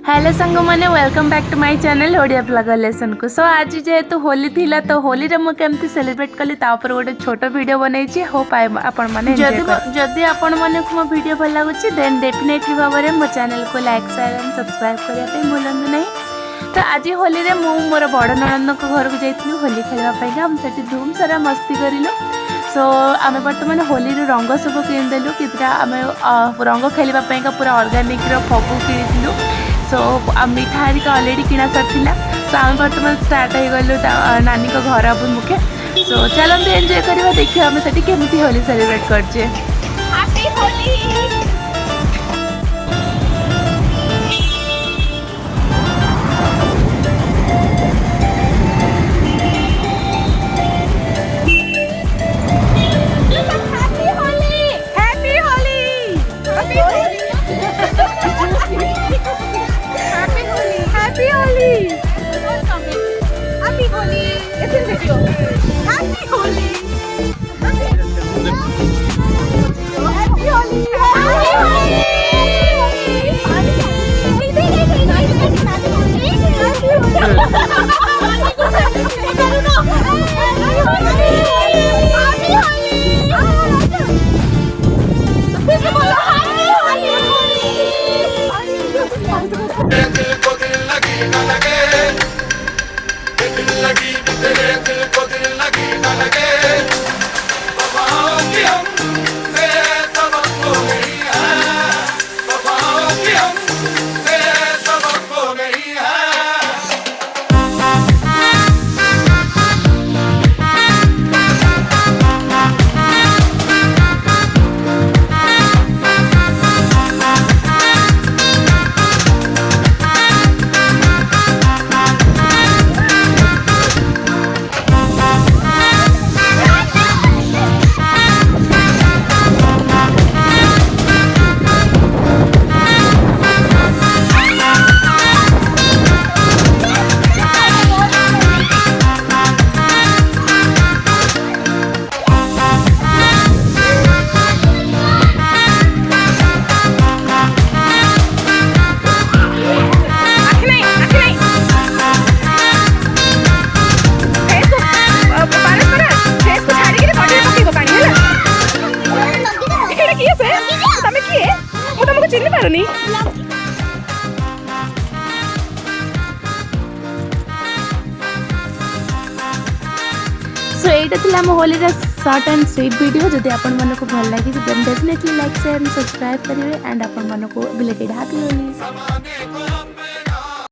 Hello संग मैंने welcome back to my channel Odia blog lesson को। सो आज जेहेतु होली थिला तो होली रे मु केमती सेलिब्रेट कली ता ऊपर गोटे छोट वीडियो बनैछि। होप आपण माने जदि आपण माने को मो वीडियो भल लागुछि देन डेफिनेटली भाव में मो चैनल को लाइक शेयर एंड सब्सक्राइब करने पे भूलंतु नहीं। तो आज होली रे मु मोर बड़ ननंद को घर को जाइथिलु होली खेलवा पई हम सेठी धूम सारा मस्ती करिलु। सो आम बर्तमान होली रंग सब किदेलु कितना आम रंग खेलवा पूरा ऑर्गेनिक फगु किणु। सो मिठा हरिका ऑलरेडी किना सारा। सो आम बर्तमान स्टार्ट हो गलु नानी को घर अभिमुखे। सो चलते एंजॉय करवा देखिए आम से केमती होली सेलिब्रेट करछे। सो एटा थिला हम होली रे शॉर्ट एंड स्वीट वीडियो। जदि आपण मन को भल लागी तो definitely like share and subscribe करिवे एंड आपण मन को बिलेटेड हैप्पी होली।